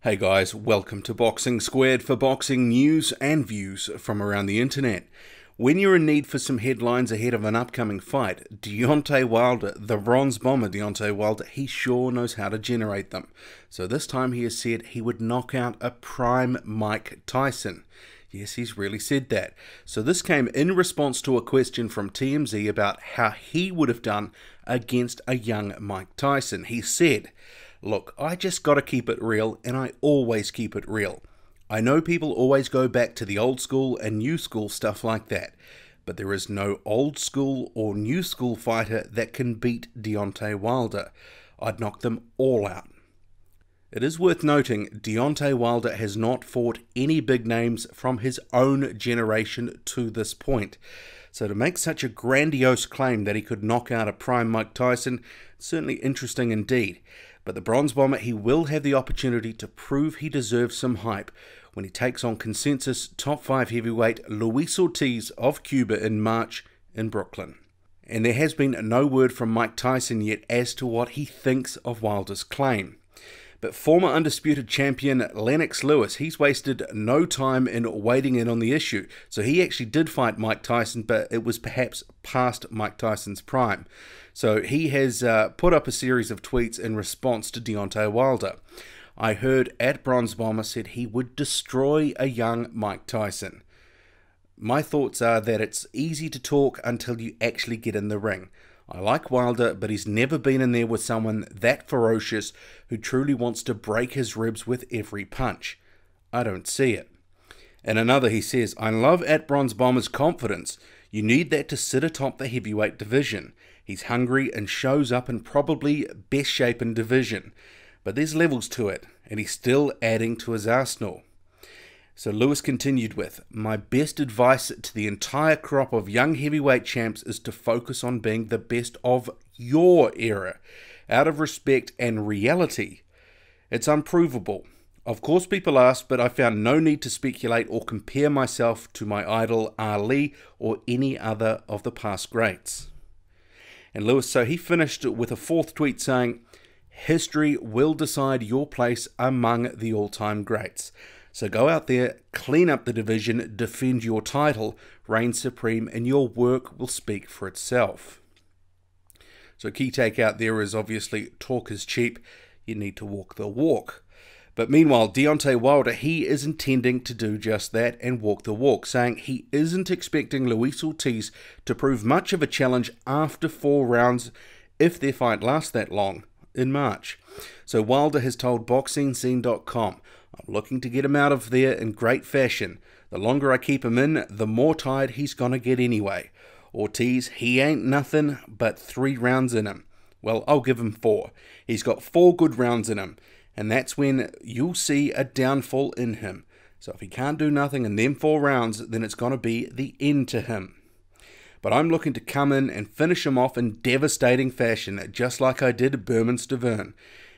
Hey guys, welcome to Boxing Squared for boxing news and views from around the internet. When you're in need for some headlines ahead of an upcoming fight, Deontay Wilder, the bronze bomber Deontay Wilder, he sure knows how to generate them. So this time he has said he would knock out a prime Mike Tyson. Yes, he's really said that. So this came in response to a question from TMZ about how he would have done against a young Mike Tyson. He said, "Look, I just gotta keep it real, and I always keep it real. I know people always go back to the old school and new school stuff like that, but there is no old school or new school fighter that can beat Deontay Wilder. I'd knock them all out." It is worth noting, Deontay Wilder has not fought any big names from his own generation to this point. So to make such a grandiose claim that he could knock out a prime Mike Tyson, certainly interesting indeed. But the bronze bomber, he will have the opportunity to prove he deserves some hype when he takes on consensus top 5 heavyweight Ruiz Ortiz of Cuba in March in Brooklyn. And there has been no word from Mike Tyson yet as to what he thinks of Wilder's claim. But former undisputed champion Lennox Lewis, he's wasted no time in wading in on the issue. So he actually did fight Mike Tyson, but it was perhaps past Mike Tyson's prime. So he has put up a series of tweets in response to Deontay Wilder. "I heard at Bronze Bomber said he would destroy a young Mike Tyson. My thoughts are that it's easy to talk until you actually get in the ring. I like Wilder, but he's never been in there with someone that ferocious who truly wants to break his ribs with every punch. I don't see it." And another, he says, "I love at Bronze Bomber's confidence. You need that to sit atop the heavyweight division. He's hungry and shows up in probably best shape in division. But there's levels to it, and he's still adding to his arsenal." So Lewis continued with, "My best advice to the entire crop of young heavyweight champs is to focus on being the best of your era, out of respect and reality. It's unprovable. Of course people ask, but I found no need to speculate or compare myself to my idol Ali or any other of the past greats." And Lewis, so he finished with a fourth tweet saying, "History will decide your place among the all-time greats. So go out there, clean up the division, defend your title, reign supreme, and your work will speak for itself." So key takeout there is obviously talk is cheap. You need to walk the walk. But meanwhile, Deontay Wilder, he is intending to do just that and walk the walk, saying he isn't expecting Ruiz Ortiz to prove much of a challenge after 4 rounds if their fight lasts that long in March. So Wilder has told BoxingScene.com, "I'm looking to get him out of there in great fashion. The longer I keep him in, the more tired he's gonna get anyway. Ortiz, he ain't nothing but 3 rounds in him. Well, I'll give him 4. He's got 4 good rounds in him, and that's when you'll see a downfall in him. So if he can't do nothing in them 4 rounds, then it's gonna be the end to him. But I'm looking to come in and finish him off in devastating fashion, just like I did Berman Stavern,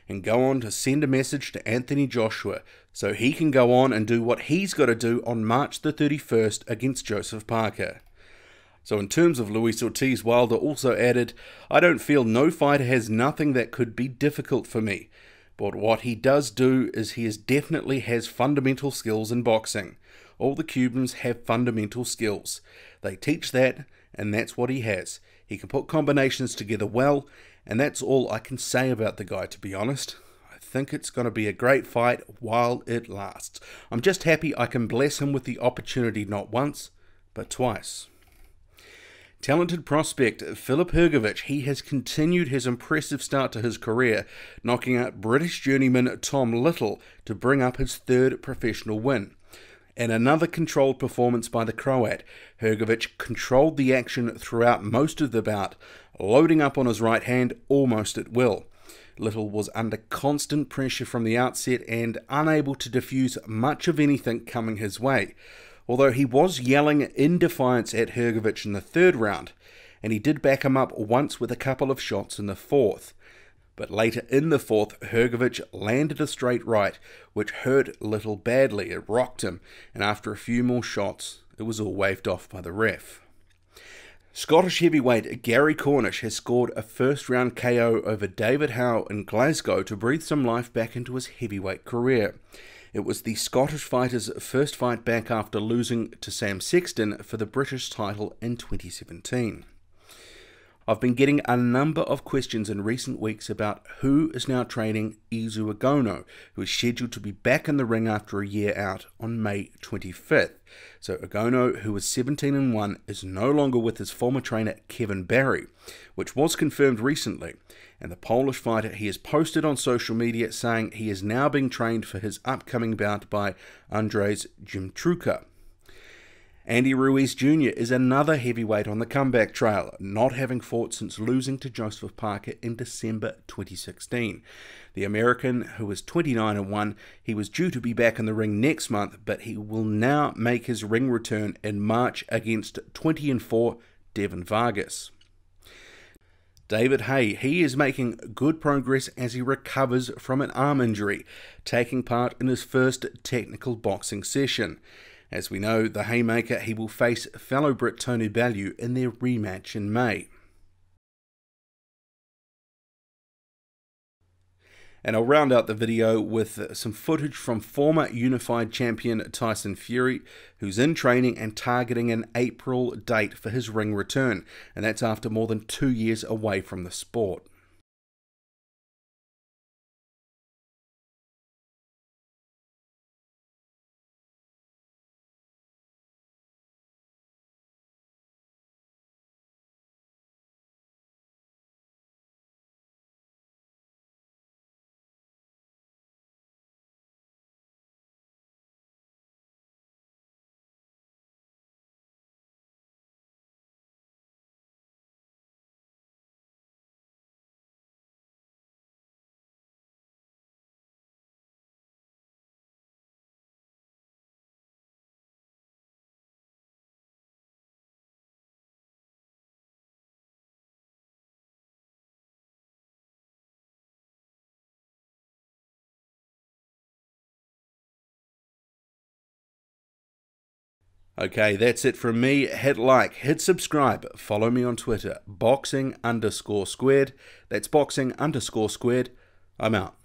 and go on to send a message to Anthony Joshua so he can go on and do what he's got to do on March the 31st against Joseph Parker." So in terms of Ruiz Ortiz, Wilder also added, "I don't feel no fighter has nothing that could be difficult for me. But what he does do is he definitely has fundamental skills in boxing. All the Cubans have fundamental skills. They teach that, and that's what he has. He can put combinations together well, and that's all I can say about the guy, to be honest. I think it's going to be a great fight while it lasts. I'm just happy I can bless him with the opportunity not once, but twice." Talented prospect Philip Hrgović, he has continued his impressive start to his career, knocking out British journeyman Tom Little to bring up his 3rd professional win. And another controlled performance by the Croat. Hrgović controlled the action throughout most of the bout, loading up on his right hand almost at will. Little was under constant pressure from the outset and unable to defuse much of anything coming his way, although he was yelling in defiance at Hrgović in the 3rd round, and he did back him up once with a couple of shots in the 4th. But later in the 4th, Hrgović landed a straight right, which hurt Little badly. It rocked him, and after a few more shots, it was all waved off by the ref. Scottish heavyweight Gary Cornish has scored a first-round KO over David Howe in Glasgow to breathe some life back into his heavyweight career. It was the Scottish fighter's first fight back after losing to Sam Sexton for the British title in 2017. I've been getting a number of questions in recent weeks about who is now training Izu Ogono, who is scheduled to be back in the ring after a year out on May 25th. So Ogono, who was 17-1, is no longer with his former trainer Kevin Barry, which was confirmed recently. And the Polish fighter, he has posted on social media saying he is now being trained for his upcoming bout by Andrzej Jędrzejczyk. Andy Ruiz Jr. is another heavyweight on the comeback trail, not having fought since losing to Joseph Parker in December 2016. The American, who is 29-1, he was due to be back in the ring next month, but he will now make his ring return in March against 20-4 Devin Vargas. David Haye, he is making good progress as he recovers from an arm injury, taking part in his first technical boxing session. As we know, the Haymaker, he will face fellow Brit Tony Bellew in their rematch in May. And I'll round out the video with some footage from former unified champion Tyson Fury, who's in training and targeting an April date for his ring return, and that's after more than 2 years away from the sport. Okay, that's it from me. Hit like, hit subscribe, follow me on Twitter, boxing_squared. That's boxing_squared. I'm out.